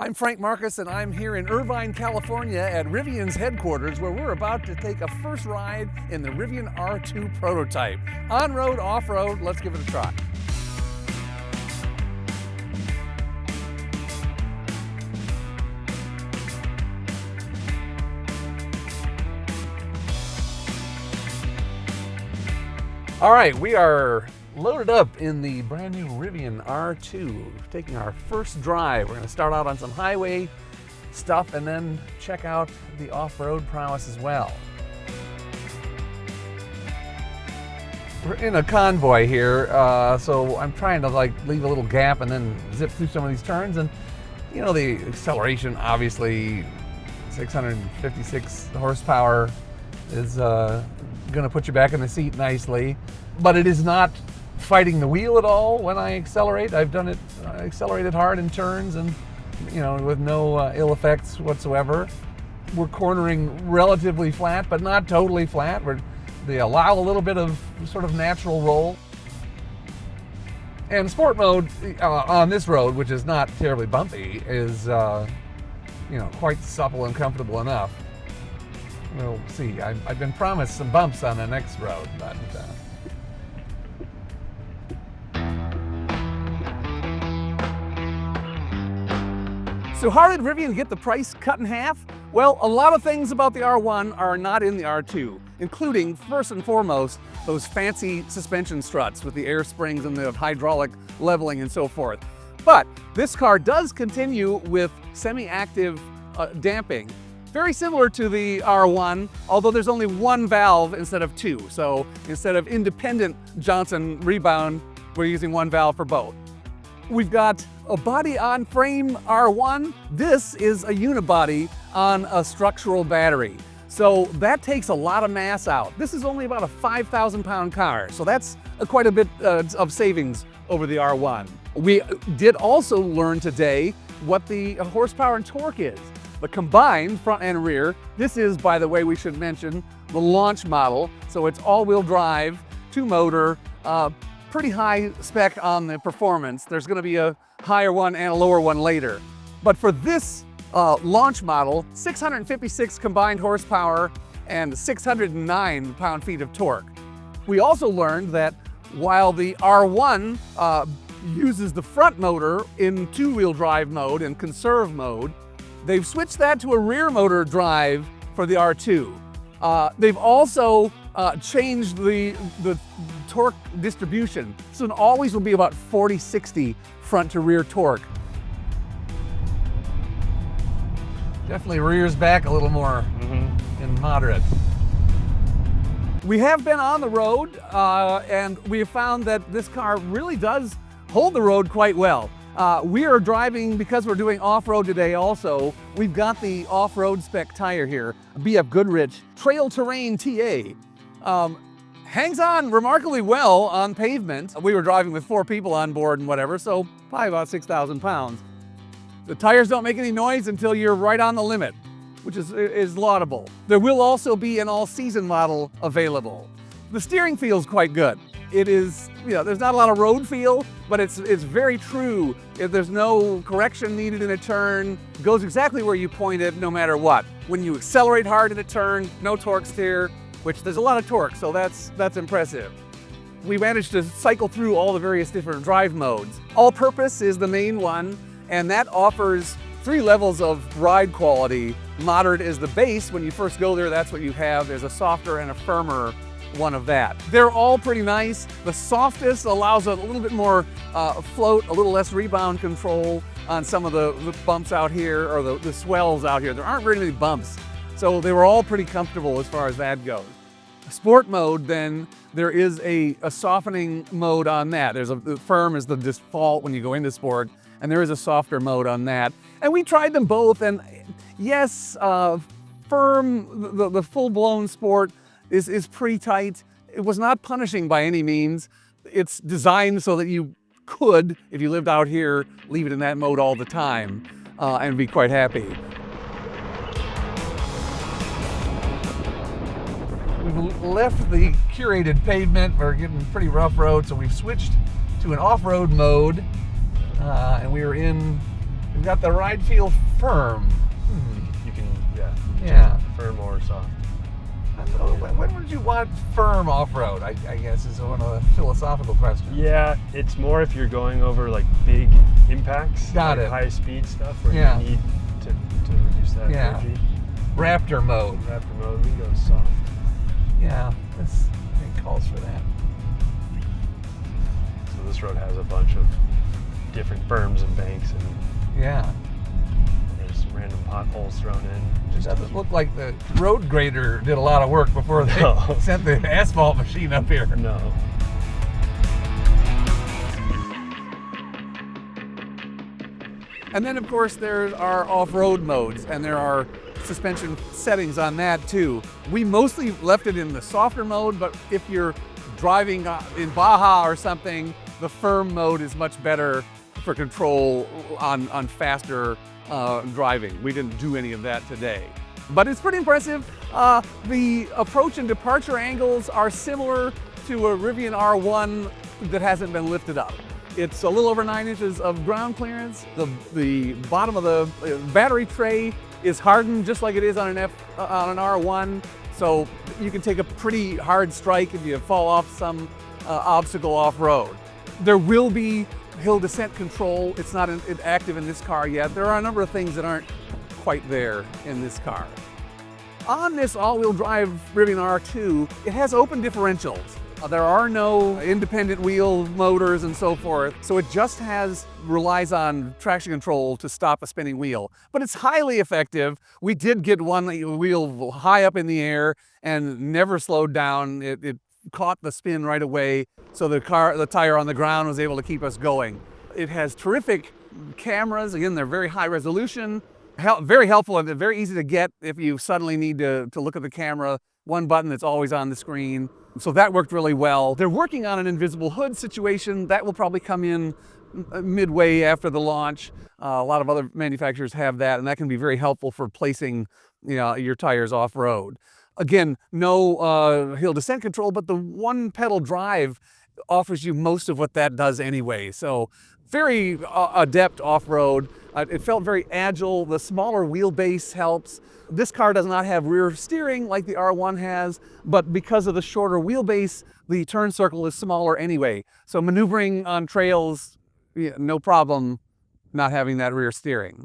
I'm Frank Marcus, and I'm here in Irvine, California at Rivian's headquarters, where we're about to take a first ride in the Rivian R2 prototype. On-road, off-road, let's give it a try. All right, we are loaded up in the brand new Rivian R2, taking our first drive. We're going to start out on some highway stuff and then check out the off-road prowess as well. We're in a convoy here, so I'm trying to leave a little gap and then zip through some of these turns. And you know, the acceleration, obviously 656 horsepower is going to put you back in the seat nicely, but it is not fighting the wheel at all when I accelerate. I've done it, accelerated hard in turns and, you know, with no ill effects whatsoever. We're cornering relatively flat, but not totally flat. They allow a little bit of sort of natural roll. And sport mode on this road, which is not terribly bumpy, is, you know, quite supple and comfortable enough. We'll see. I've been promised some bumps on the next road, but so how did Rivian get the price cut in half? Well, a lot of things about the R1 are not in the R2, including, first and foremost, those fancy suspension struts with the air springs and the hydraulic leveling and so forth. But this car does continue with semi-active damping, very similar to the R1, although there's only one valve instead of two. So instead of independent Johnson rebound, we're using one valve for both. We've got a body-on-frame R1. This is a unibody on a structural battery. So that takes a lot of mass out. This is only about a 5,000-pound car, so that's quite a bit of savings over the R1. We did also learn today what the horsepower and torque is. The combined front and rear. This is, by the way, we should mention, the launch model. So it's all-wheel drive, two-motor, pretty high spec on the performance. There's going to be a higher one and a lower one later. But for this launch model, 656 combined horsepower and 609 pound-feet of torque. We also learned that while the R1 uses the front motor in two-wheel drive mode and conserve mode, they've switched that to a rear motor drive for the R2. They've also changed the torque distribution. So it always will be about 40-60 front to rear torque. Definitely rears back a little more in moderate. We have been on the road and we have found that this car really does hold the road quite well. We are driving, because we're doing off-road today also, we've got the off-road spec tire here, a BF Goodrich Trail Terrain TA. Hangs on remarkably well on pavement. We were driving with 4 people on board and whatever, so probably about 6,000 pounds. The tires don't make any noise until you're right on the limit, which is laudable. There will also be an all-season model available. The steering feels quite good. It is, you know, there's not a lot of road feel, but it's very true. If there's no correction needed in a turn, it goes exactly where you point it no matter what. When you accelerate hard in a turn, no torque steer, which there's a lot of torque, so that's impressive. We managed to cycle through all the various different drive modes. All-purpose is the main one, and that offers 3 levels of ride quality. Moderate is the base. When you first go there, that's what you have. There's a softer and a firmer one of that. They're all pretty nice. The softest allows a little bit more float, a little less rebound control on some of the bumps out here, or the swells out here. There aren't very many bumps, so they were all pretty comfortable as far as that goes. Sport mode, then, there is a softening mode on that. The firm is the default when you go into sport, and there is a softer mode on that. And we tried them both, and yes, firm, the full-blown sport is pretty tight. It was not punishing by any means. It's designed so that you could, if you lived out here, leave it in that mode all the time and be quite happy. We've left the curated pavement. We're getting pretty rough road, so we've switched to an off-road mode, and we are in We've got the ride feel firm. You can, Yeah. firm or soft. When would you want firm off-road? I guess is one of the philosophical questions. Yeah, it's more if you're going over like big impacts, Got it. high speed stuff where Yeah. you need to reduce that energy. Raptor mode. Raptor mode, we go soft. Yeah, this it calls for that. So this road has a bunch of different berms and banks, and Yeah. there's some random potholes thrown in. It doesn't look like the road grader did a lot of work before they sent the asphalt machine up here. No. And then, of course, there are off-road modes, and there are suspension settings on that too. We mostly left it in the softer mode, but if you're driving in Baja or something, the firm mode is much better for control on faster driving. We didn't do any of that today. But it's pretty impressive. The approach and departure angles are similar to a Rivian R1 that hasn't been lifted up. It's a little over 9 inches of ground clearance. The bottom of the battery tray is hardened just like it is on an R1. So you can take a pretty hard strike if you fall off some obstacle off-road. There will be hill descent control. It's not active in this car yet. There are a number of things that aren't quite there in this car. On this all-wheel drive Rivian R2, it has open differentials. There are no independent wheel motors and so forth, so it just relies on traction control to stop a spinning wheel. But it's highly effective. We did get one wheel high up in the air and never slowed down. It caught the spin right away, so the tire on the ground was able to keep us going. It has terrific cameras. Again, they're very high resolution, very helpful, and they're very easy to get if you suddenly need to look at the camera. One button that's always on the screen. So that worked really well. They're working on an invisible hood situation. That will probably come in midway after the launch. A lot of other manufacturers have that, and that can be very helpful for placing your tires off-road. Again, no hill descent control, but the one pedal drive offers you most of what that does anyway. So very adept off-road. It felt very agile. The smaller wheelbase helps. This car does not have rear steering like the R1 has, but because of the shorter wheelbase, the turn circle is smaller anyway. So maneuvering on trails, no problem not having that rear steering.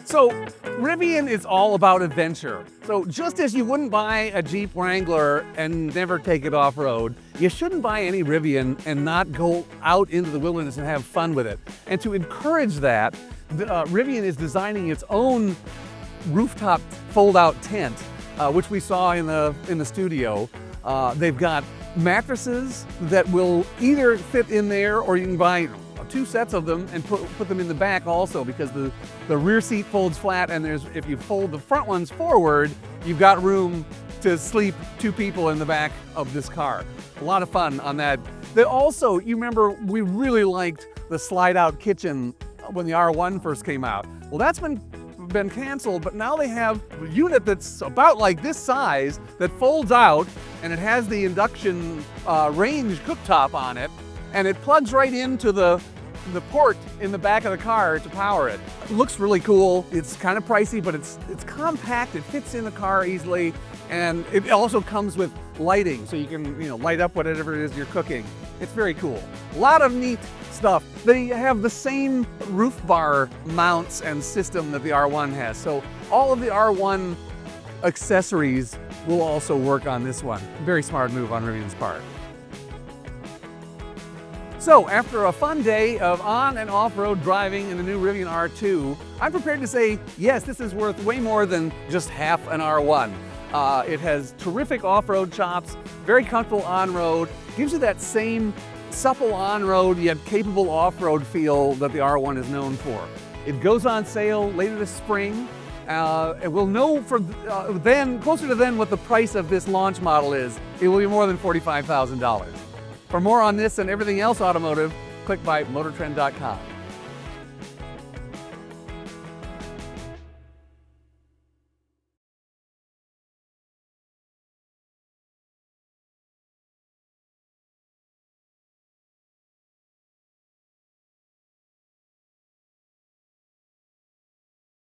So Rivian is all about adventure. So just as you wouldn't buy a Jeep Wrangler and never take it off-road, you shouldn't buy any Rivian and not go out into the wilderness and have fun with it. And to encourage that, Rivian is designing its own rooftop fold-out tent, which we saw in the studio. They've got mattresses that will either fit in there, or you can buy 2 sets of them and put them in the back also, because the rear seat folds flat, and if you fold the front ones forward, you've got room to sleep 2 people in the back of this car. A lot of fun on that. Also, you remember we really liked the slide-out kitchen when the R1 first came out. Well, that's been canceled, but now they have a unit that's about like this size that folds out, and it has the induction range cooktop on it, and it plugs right into the port in the back of the car to power it. It looks really cool. It's kind of pricey, but it's compact. It fits in the car easily, and it also comes with lighting, so you can light up whatever it is you're cooking. It's very cool. A lot of neat stuff. They have the same roof bar mounts and system that the R1 has, so all of the R1 accessories will also work on this one. Very smart move on Rivian's part. So after a fun day of on and off-road driving in the new Rivian R2, I'm prepared to say, yes, this is worth way more than just half an R1. It has terrific off-road chops, very comfortable on-road, gives you that same supple on-road yet capable off-road feel that the R1 is known for. It goes on sale later this spring, and we'll know closer to then what the price of this launch model is. It will be more than $45,000. For more on this and everything else automotive, click by MotorTrend.com.